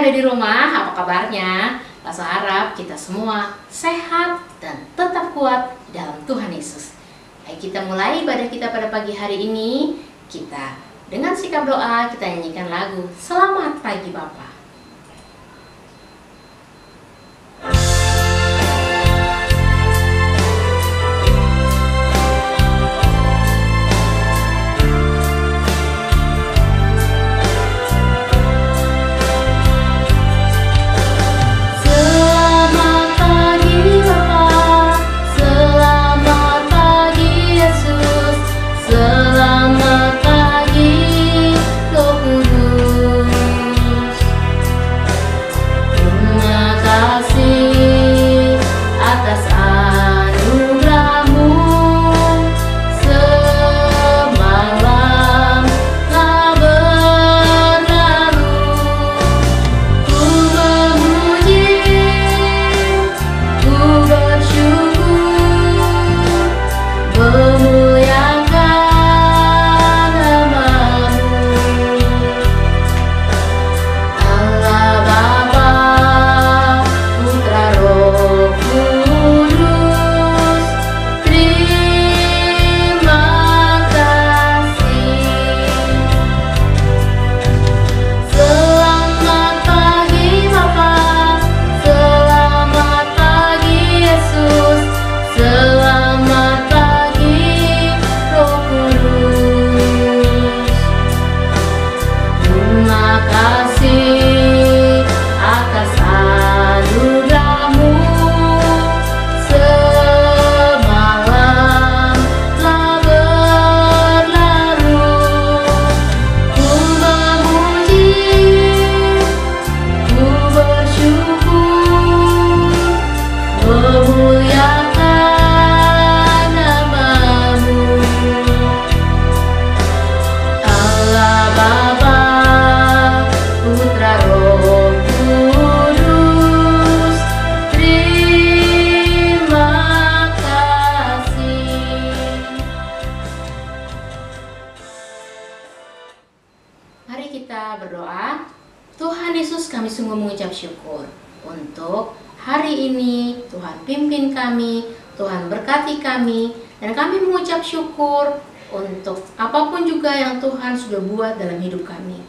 yang ada di rumah, apa kabarnya? Lasu harap kita semua sehat dan tetap kuat dalam Tuhan Yesus. Ayo kita mulai ibadah kita pada pagi hari ini. Kita dengan sikap doa kita nyanyikan lagu Selamat Pagi Bapa. Berdoa. Tuhan Yesus, kami sungguh mengucap syukur untuk hari ini. Tuhan pimpin kami, Tuhan berkati kami, dan kami mengucap syukur untuk apapun juga yang Tuhan sudah buat dalam hidup kami.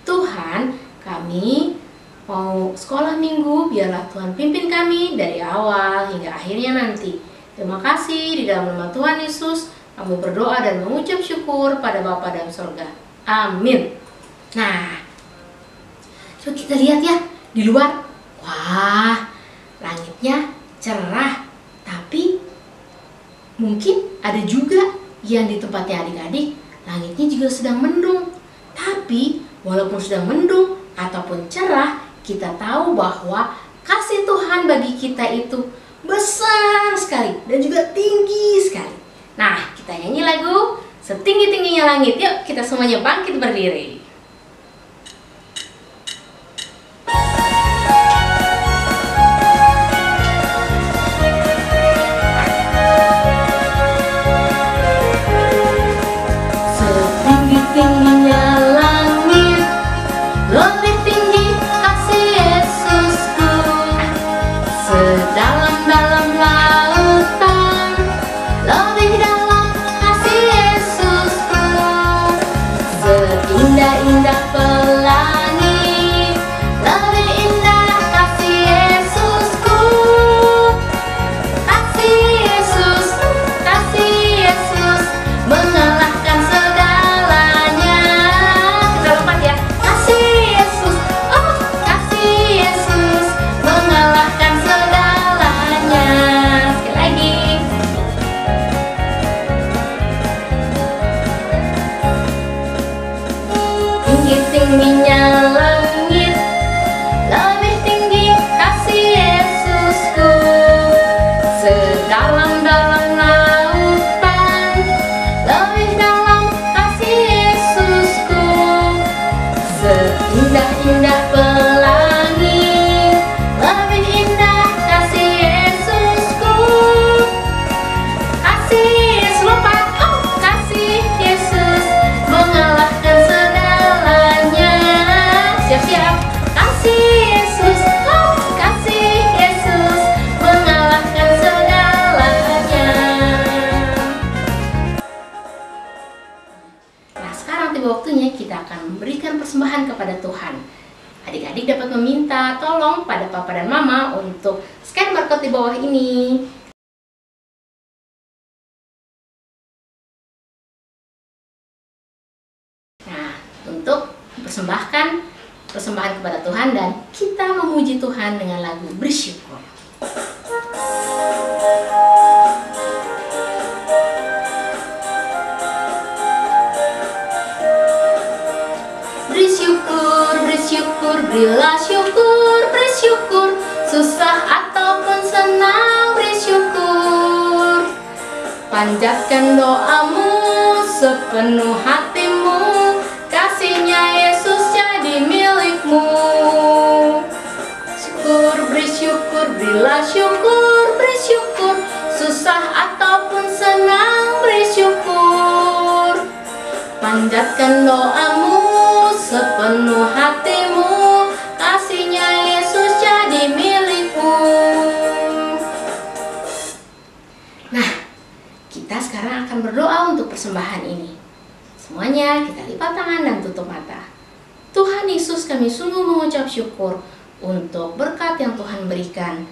Tuhan, kami mau sekolah minggu, biarlah Tuhan pimpin kami dari awal hingga akhirnya nanti. Terima kasih, di dalam nama Tuhan Yesus kami berdoa dan mengucap syukur pada Bapa dalam surga. Amin. Nah, coba kita lihat ya di luar. Wah, langitnya cerah. Tapi mungkin ada juga yang di tempatnya adik-adik, langitnya juga sedang mendung. Tapi walaupun sedang mendung ataupun cerah, kita tahu bahwa kasih Tuhan bagi kita itu besar sekali dan juga tinggi sekali. Nah, kita nyanyi lagu Setinggi-tingginya Langit. Yuk, kita semuanya bangkit berdiri. Tingginya langit, lebih tinggi kasih Yesusku. Sedalam-dalam lautan, lebih dalam kasih Yesusku. Seindah-indah pelangi, lebih indah kasih Yesusku. Kasih Yesus, lupa, kasih Yesus mengalahkan segalanya. Siap-siap, kasih kita akan memberikan persembahan kepada Tuhan. Adik-adik dapat meminta tolong pada papa dan mama untuk scan barcode di bawah ini. Nah, untuk persembahkan persembahan kepada Tuhan dan kita memuji Tuhan dengan lagu bersyukur. Bersyukur, bersyukur, berilah syukur, bersyukur, susah ataupun senang bersyukur. Panjatkan doamu sepenuh hatimu, kasihnya Yesus jadi milikmu. Syukur, bersyukur, berilah syukur, bersyukur, susah ataupun senang bersyukur. Panjatkan doamu sepenuh hatimu, kasihnya Yesus jadi milikmu. Nah, kita sekarang akan berdoa untuk persembahan ini. Semuanya kita lipat tangan dan tutup mata. Tuhan Yesus, kami sungguh mengucap syukur untuk berkat yang Tuhan berikan.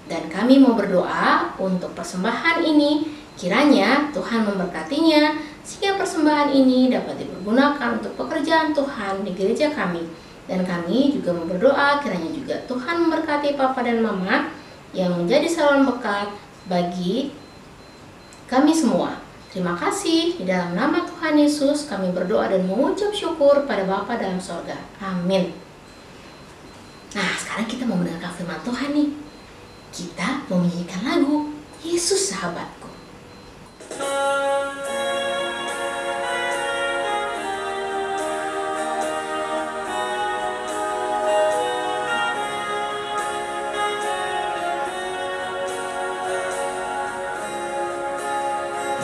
Dan kami mau berdoa untuk persembahan ini, kiranya Tuhan memberkatinya, sehingga persembahan ini dapat dipergunakan untuk pekerjaan Tuhan di gereja kami. Dan kami juga mau berdoa kiranya juga Tuhan memberkati papa dan mama yang menjadi saluran berkat bagi kami semua. Terima kasih, di dalam nama Tuhan Yesus kami berdoa dan mengucap syukur pada Bapa dalam sorga. Amin. Nah, sekarang kita mau mendengarkan firman Tuhan nih. Kita mau menyanyikan lagu Yesus Sahabatku.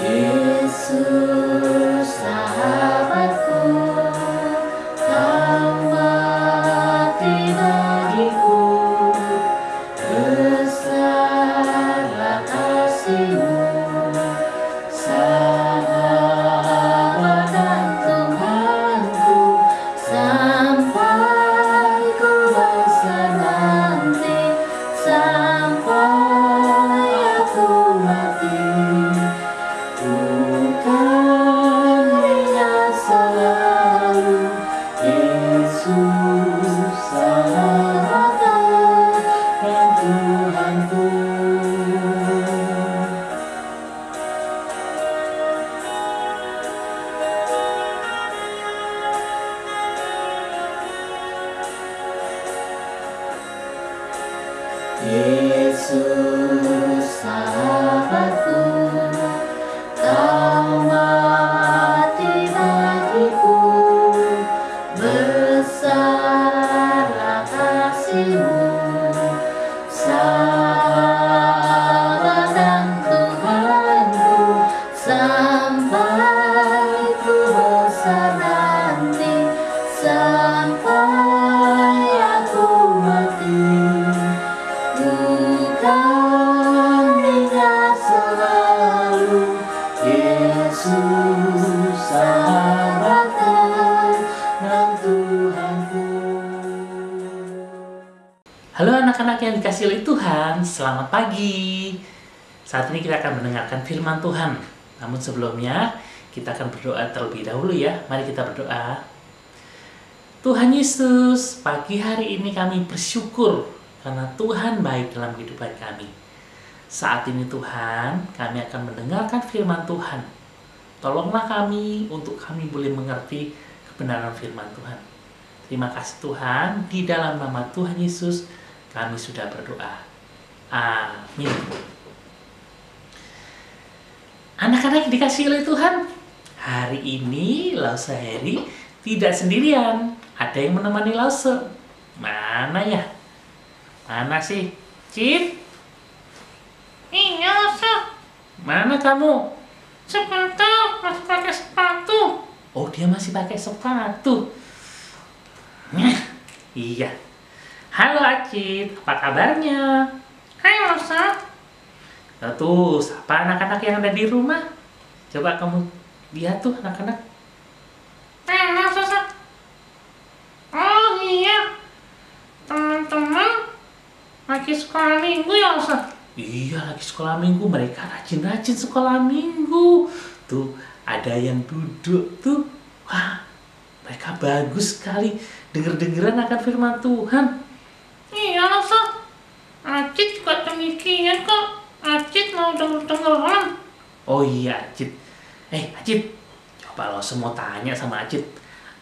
Yesus sahabatku, kau mati bagiku, besarlah kasih-Mu, sahabat dan Tuhanku, sampai ku besar nanti, sampai aku mati. Bukan ingat selalu Yesus sahabat dan Tuhanku. Yesus sahabatku, kau mati bagiku, besarlah kasih-Mu, sahabat dan Tuhanku, sampai ku besar nanti, sampai aku mati. Bukan ingat selalu Yesus sahabat dan Tuhanku. Halo anak-anak yang dikasihi oleh Tuhan, selamat pagi. Saat ini kita akan mendengarkan firman Tuhan. Namun sebelumnya, kita akan berdoa terlebih dahulu ya. Mari kita berdoa. Tuhan Yesus, pagi hari ini kami bersyukur karena Tuhan baik dalam kehidupan kami. Saat ini Tuhan, kami akan mendengarkan firman Tuhan. Tolonglah kami untuk kami boleh mengerti kebenaran firman Tuhan. Terima kasih Tuhan, di dalam nama Tuhan Yesus kami sudah berdoa. Amin. Anak-anak dikasihi oleh Tuhan, hari ini Lause Heri tidak sendirian. Ada yang menemani Lause. Mana ya? Mana sih? Cid? Iya, Lause. Mana kamu? Sepatu, masih pakai sepatu. Oh, dia masih pakai sepatu. Nah, iya. Halo Acid, apa kabarnya? Hai Lause. Tuh, siapa anak-anak yang ada di rumah? Coba kamu lihat tuh anak-anak. Masa? Oh iya, teman-teman lagi sekolah minggu ya, Ustaz? Iya, lagi sekolah minggu. Mereka rajin-rajin sekolah minggu. Tuh, ada yang duduk tuh. Wah, mereka bagus sekali. Denger-dengeran akan firman Tuhan. Iya, Ustaz. Acit juga demikian kok. Acit mau denger-dengeran. Oh iya, Acit. Acit. Coba lo semua tanya sama Acit.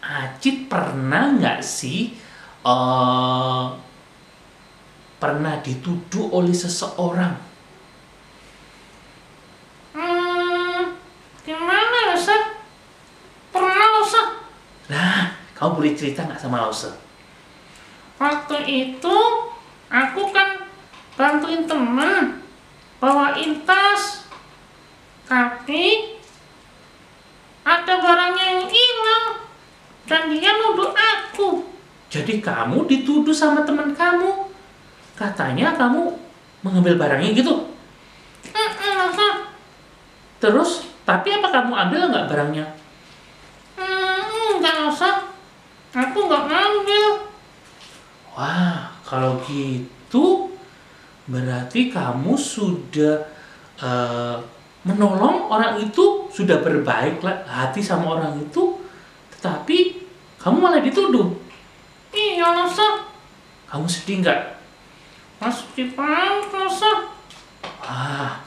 Acit pernah nggak sih pernah dituduh oleh seseorang? Gimana ya, Ustaz? Pernah, Ustaz. Nah, kamu boleh cerita nggak sama Lause? Waktu itu aku kan bantuin teman bawain tas, tapi ada barangnya yang hilang dan dia nuduh aku. Jadi kamu dituduh sama teman kamu. Katanya kamu mengambil barangnya gitu. Ustaz. Terus, tapi apa kamu ambil nggak barangnya? Enggak, Ustaz. Aku nggak ngambil. Wah, kalau gitu berarti kamu sudah menolong orang itu, sudah berbaik hati sama orang itu, tetapi kamu malah dituduh. Iya, Ustaz. Kamu sedih nggak? Pasti banget, Ustaz. Wah,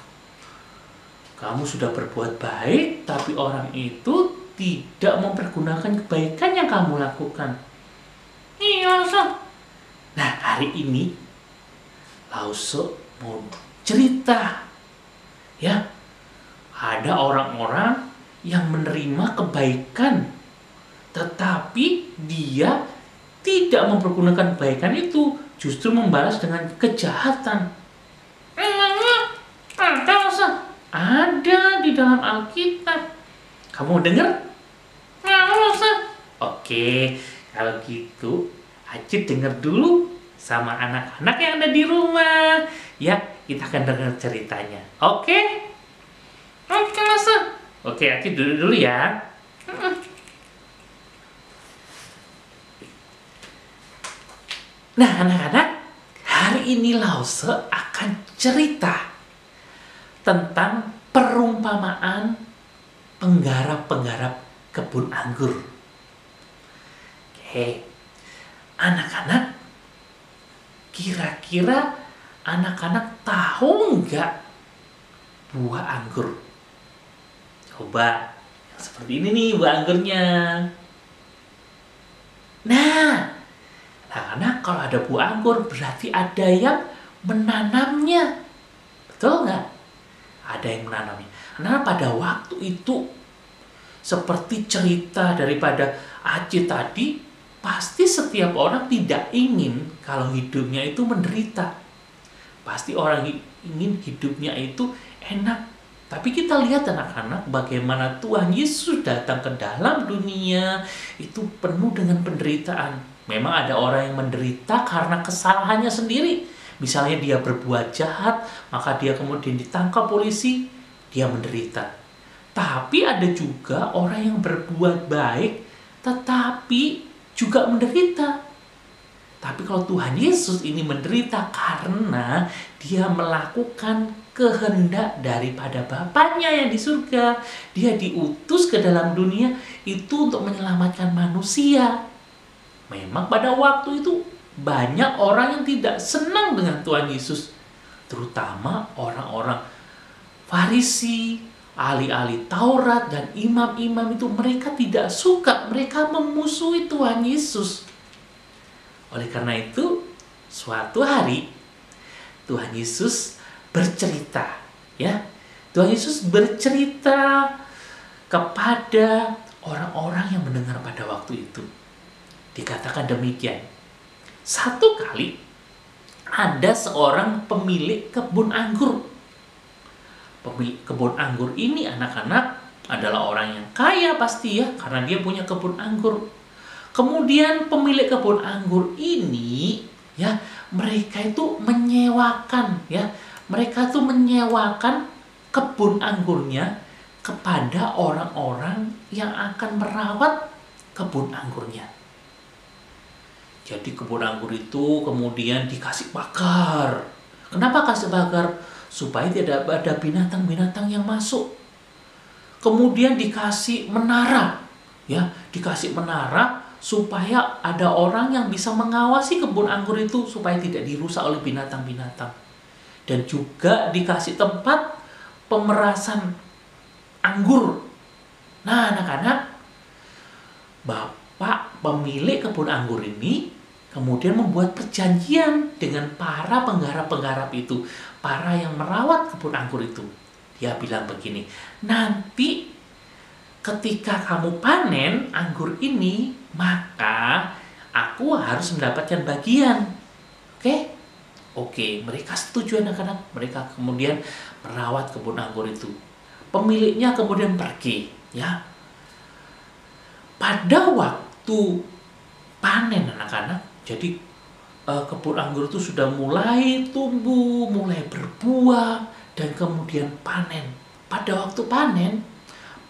kamu sudah berbuat baik, tapi orang itu tidak mempergunakan kebaikan yang kamu lakukan. Iya, Ustaz. Nah, hari ini Lause mau cerita. Ya, ada orang-orang yang menerima kebaikan, tetapi dia tidak mempergunakan kebaikan itu, justru membalas dengan kejahatan. Emangnya ada, Ustaz? Ada di dalam Alkitab. Kamu dengar? Mau, Ustaz. Oke, kalau gitu Acit dengar dulu sama anak-anak yang ada di rumah. Ya, kita akan dengar ceritanya. Oke? Oke, Ustaz. Oke, Acit duduk dulu ya. Nah, anak-anak, hari ini Lause akan cerita tentang perumpamaan penggarap-penggarap kebun anggur. Oke, anak-anak, kira-kira anak-anak tahu nggak buah anggur? Coba, yang seperti ini nih buah anggurnya. Nah, anak-anak, kalau ada buah anggur berarti ada yang menanamnya. Betul nggak? Ada yang menanamnya. Nah, pada waktu itu, seperti cerita daripada Acit tadi, pasti setiap orang tidak ingin kalau hidupnya itu menderita. Pasti orang ingin hidupnya itu enak. Tapi kita lihat anak-anak bagaimana Tuhan Yesus datang ke dalam dunia itu penuh dengan penderitaan. Memang ada orang yang menderita karena kesalahannya sendiri. Misalnya dia berbuat jahat, maka dia kemudian ditangkap polisi, dia menderita. Tapi ada juga orang yang berbuat baik, tetapi juga menderita. Tapi kalau Tuhan Yesus ini menderita karena dia melakukan kehendak daripada Bapaknya yang di surga. Dia diutus ke dalam dunia itu untuk menyelamatkan manusia. Memang pada waktu itu banyak orang yang tidak senang dengan Tuhan Yesus, terutama orang-orang Farisi, ahli-ahli Taurat dan imam-imam itu. Mereka tidak suka, mereka memusuhi Tuhan Yesus. Oleh karena itu, suatu hari Tuhan Yesus bercerita, ya. Tuhan Yesus bercerita kepada orang-orang yang mendengar pada waktu itu. Dikatakan demikian. Satu kali ada seorang pemilik kebun anggur. Pemilik kebun anggur ini, anak-anak, adalah orang yang kaya pasti ya, karena dia punya kebun anggur. Kemudian pemilik kebun anggur ini, ya, mereka itu menyewakan, ya, mereka itu menyewakan kebun anggurnya kepada orang-orang yang akan merawat kebun anggurnya. Jadi kebun anggur itu kemudian dikasih pagar. Kenapa kasih pagar? Supaya tidak ada binatang-binatang yang masuk. Kemudian dikasih menara, ya, dikasih menara supaya ada orang yang bisa mengawasi kebun anggur itu supaya tidak dirusak oleh binatang-binatang. Dan juga dikasih tempat pemerasan anggur. Nah, anak-anak, bapak pemilik kebun anggur ini kemudian membuat perjanjian dengan para penggarap-penggarap itu, para yang merawat kebun anggur itu. Dia bilang begini, nanti ketika kamu panen anggur ini, maka aku harus mendapatkan bagian. Oke? Oke, mereka setuju anak-anak. Mereka kemudian merawat kebun anggur itu. Pemiliknya kemudian pergi, ya. Pada waktu panen anak-anak, jadi kebun anggur itu sudah mulai tumbuh, mulai berbuah, dan kemudian panen. Pada waktu panen,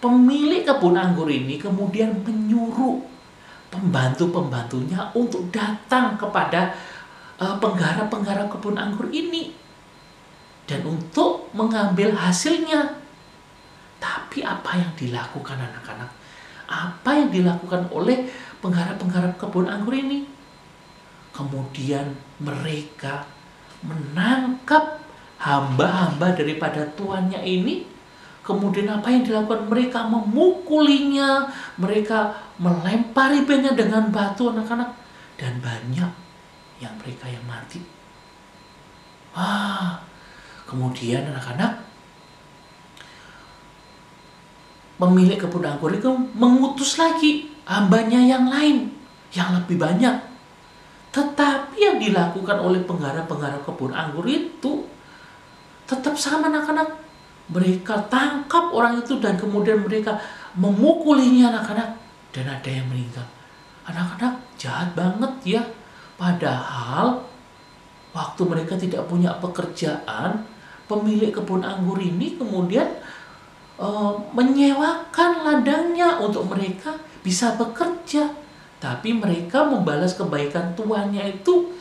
pemilik kebun anggur ini kemudian menyuruh pembantu-pembantunya untuk datang kepada penggarap-penggarap kebun anggur ini dan untuk mengambil hasilnya. Tapi apa yang dilakukan anak-anak? Apa yang dilakukan oleh penggarap-penggarap kebun anggur ini? Kemudian mereka menangkap hamba-hamba daripada tuannya ini. Kemudian apa yang dilakukan? Mereka memukulinya, mereka melempari dengan batu anak-anak. Dan banyak yang mereka yang mati. Kemudian anak-anak, pemilik kebun anggur itu mengutus lagi hambanya yang lain, yang lebih banyak. Tetapi yang dilakukan oleh penggarap-penggarap kebun anggur itu tetap sama anak-anak. Mereka tangkap orang itu dan kemudian mereka memukulinya anak-anak. Dan ada yang meninggal. Anak-anak jahat banget ya. Padahal waktu mereka tidak punya pekerjaan, pemilik kebun anggur ini kemudian menyewakan ladangnya untuk mereka bisa bekerja. Tapi mereka membalas kebaikan tuannya itu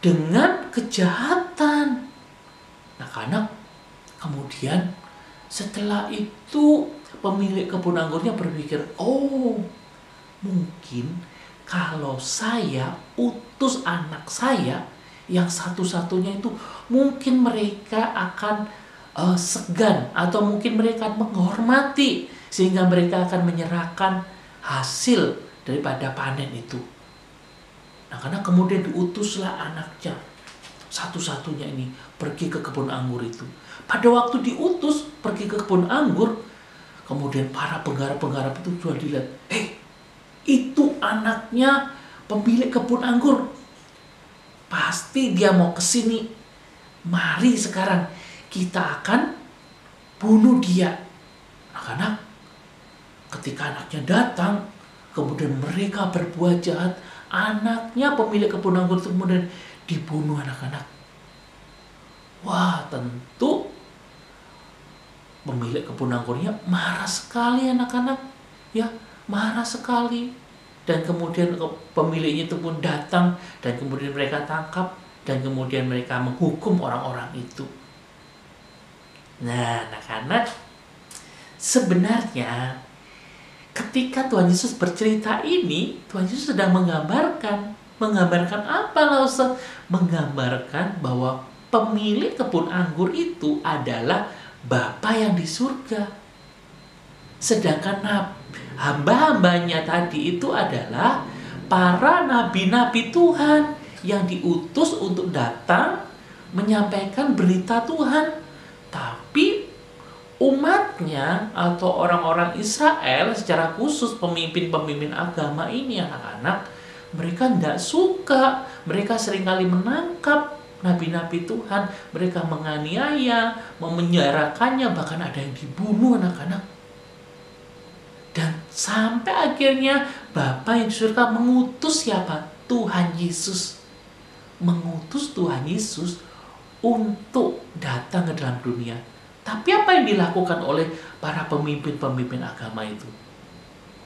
dengan kejahatan. Anak-anak, kemudian setelah itu pemilik kebun anggurnya berpikir, mungkin kalau saya utus anak saya yang satu-satunya itu, mungkin mereka akan segan atau mungkin mereka menghormati sehingga mereka akan menyerahkan hasil daripada panen itu. Nah, karena kemudian diutuslah anaknya satu-satunya ini pergi ke kebun anggur itu. Pada waktu diutus pergi ke kebun anggur, kemudian para penggarap-penggarap itu sudah dilihat, itu anaknya pemilik kebun anggur. Pasti dia mau ke sini. Mari sekarang kita akan bunuh dia. Anak-anak, ketika anaknya datang, kemudian mereka berbuat jahat, anaknya pemilik kebun anggur itu kemudian dibunuh anak-anak. Wah, tentu pemilik kebun anggurnya marah sekali anak-anak. Ya, marah sekali. Dan kemudian pemiliknya itu pun datang dan kemudian mereka tangkap dan kemudian mereka menghukum orang-orang itu. Nah, anak-anak, sebenarnya ketika Tuhan Yesus bercerita ini, Tuhan Yesus sedang menggambarkan apa loh? Menggambarkan bahwa pemilik kebun anggur itu adalah Bapa yang di surga. Sedangkan hamba-hambanya tadi itu adalah para nabi-nabi Tuhan yang diutus untuk datang menyampaikan berita Tuhan. Tapi umatnya atau orang-orang Israel secara khusus pemimpin-pemimpin agama ini anak-anak, mereka tidak suka. Mereka seringkali menangkap nabi-nabi Tuhan, mereka menganiaya, memenjarakannya, bahkan ada yang dibunuh anak-anak. Dan sampai akhirnya Bapa yang di surga mengutus siapa? Tuhan Yesus. Mengutus Tuhan Yesus untuk datang ke dalam dunia. Tapi apa yang dilakukan oleh para pemimpin-pemimpin agama itu?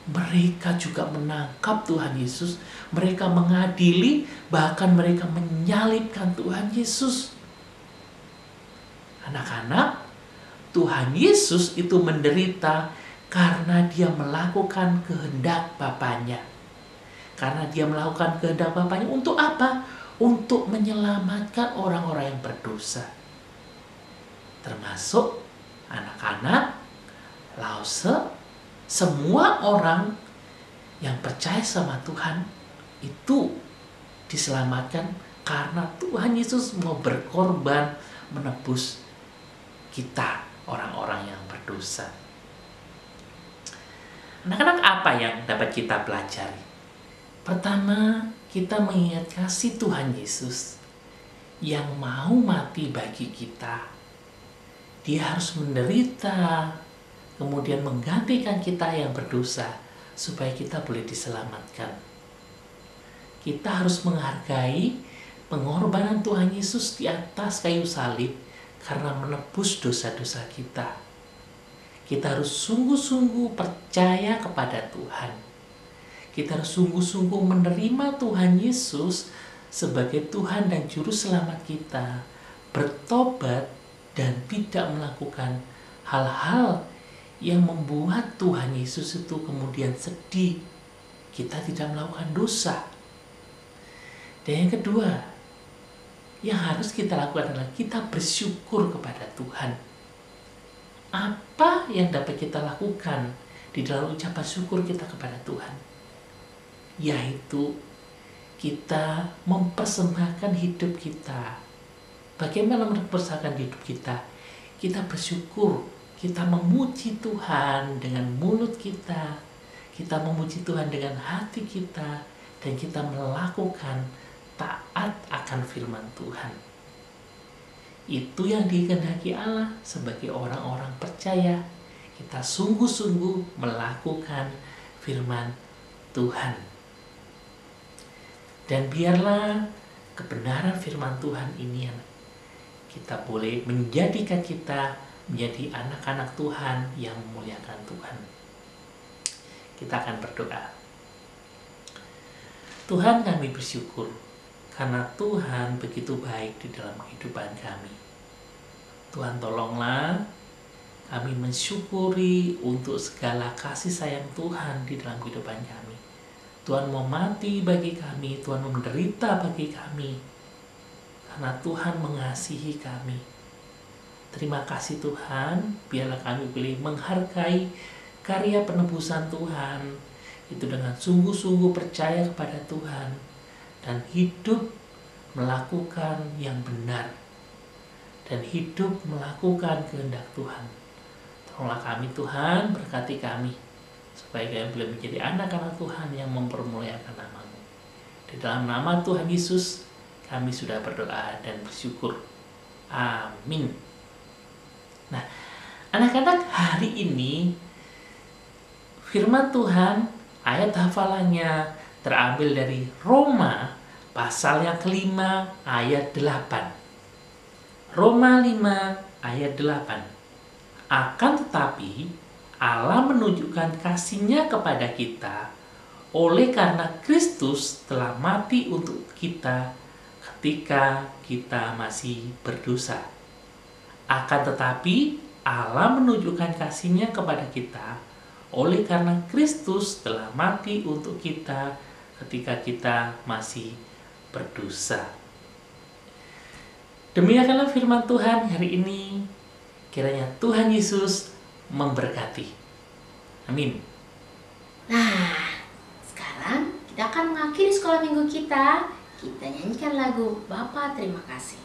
mereka juga menangkap Tuhan Yesus, mereka mengadili, bahkan mereka menyalibkan Tuhan Yesus. Anak-anak, Tuhan Yesus itu menderita karena dia melakukan kehendak Bapanya. Karena dia melakukan kehendak Bapanya untuk apa? Untuk menyelamatkan orang-orang yang berdosa. Termasuk anak-anak, Lause, semua orang yang percaya sama Tuhan itu diselamatkan karena Tuhan Yesus mau berkorban menebus kita, orang-orang yang berdosa. Anak-anak, apa yang dapat kita pelajari? Pertama, kita mengingat kasih Tuhan Yesus yang mau mati bagi kita. Dia harus menderita, kemudian menggantikan kita yang berdosa, supaya kita boleh diselamatkan. Kita harus menghargai pengorbanan Tuhan Yesus di atas kayu salib karena menebus dosa-dosa kita. Kita harus sungguh-sungguh percaya kepada Tuhan. Kita harus sungguh-sungguh menerima Tuhan Yesus sebagai Tuhan dan Juru Selamat kita, bertobat dan tidak melakukan hal-hal yang membuat Tuhan Yesus itu kemudian sedih. Kita tidak melakukan dosa. Dan yang kedua, yang harus kita lakukan adalah kita bersyukur kepada Tuhan. Apa yang dapat kita lakukan di dalam ucapan syukur kita kepada Tuhan? Yaitu kita mempersembahkan hidup kita. Bagaimana mempersembahkan hidup kita? Kita bersyukur, kita memuji Tuhan dengan mulut kita, kita memuji Tuhan dengan hati kita, dan kita melakukan taat akan firman Tuhan. Itu yang dikehendaki Allah sebagai orang-orang percaya. Kita sungguh-sungguh melakukan firman Tuhan. Dan biarlah kebenaran firman Tuhan ini kita boleh menjadikan kita menjadi anak-anak Tuhan yang memuliakan Tuhan. Kita akan berdoa. Tuhan, kami bersyukur karena Tuhan begitu baik di dalam kehidupan kami. Tuhan, tolonglah kami mensyukuri untuk segala kasih sayang Tuhan di dalam kehidupan kami. Tuhan mau mati bagi kami, Tuhan mau menderita bagi kami, karena Tuhan mengasihi kami. Terima kasih Tuhan, biarlah kami boleh menghargai karya penebusan Tuhan, itu dengan sungguh-sungguh percaya kepada Tuhan, dan hidup melakukan yang benar, dan hidup melakukan kehendak Tuhan. Tolonglah kami Tuhan, berkati kami, supaya kami boleh menjadi anak-anak Tuhan yang mempermuliakan nama-Mu. Di dalam nama Tuhan Yesus, kami sudah berdoa dan bersyukur. Amin. Nah, anak-anak, hari ini firman Tuhan, ayat hafalannya terambil dari Roma pasal yang kelima ayat 8. Roma 5 ayat 8. Akan tetapi Allah menunjukkan kasih-Nya kepada kita oleh karena Kristus telah mati untuk kita ketika kita masih berdosa. Akan tetapi Allah menunjukkan kasih-Nya kepada kita oleh karena Kristus telah mati untuk kita ketika kita masih berdosa. Demikianlah firman Tuhan hari ini. Kiranya Tuhan Yesus memberkati. Amin. Nah, sekarang kita akan mengakhiri sekolah minggu kita. Kita nyanyikan lagu Bapa Terima Kasih.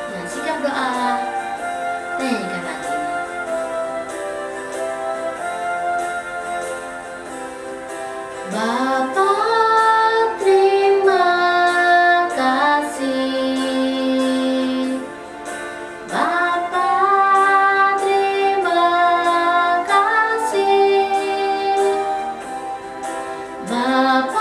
Dengan sikap doa, kita nyanyikan lagu ini. Bapa Bapa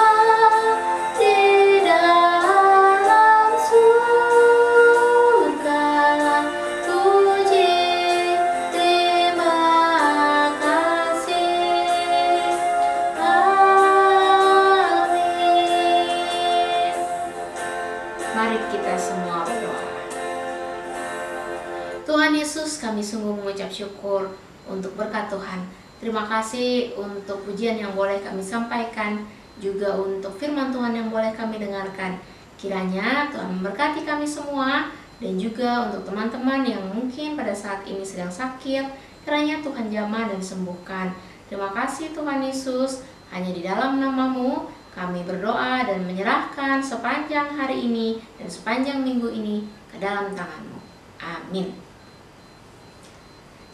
sungguh mengucap syukur untuk berkat Tuhan. Terima kasih untuk pujian yang boleh kami sampaikan, juga untuk firman Tuhan yang boleh kami dengarkan. Kiranya Tuhan memberkati kami semua, dan juga untuk teman-teman yang mungkin pada saat ini sedang sakit, kiranya Tuhan jamah dan sembuhkan. Terima kasih Tuhan Yesus, hanya di dalam nama-Mu kami berdoa dan menyerahkan sepanjang hari ini dan sepanjang minggu ini ke dalam tangan-Mu. Amin.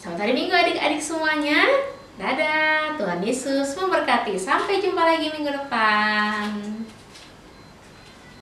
Selamat hari Minggu adik-adik semuanya. Dadah, Tuhan Yesus memberkati. Sampai jumpa lagi minggu depan.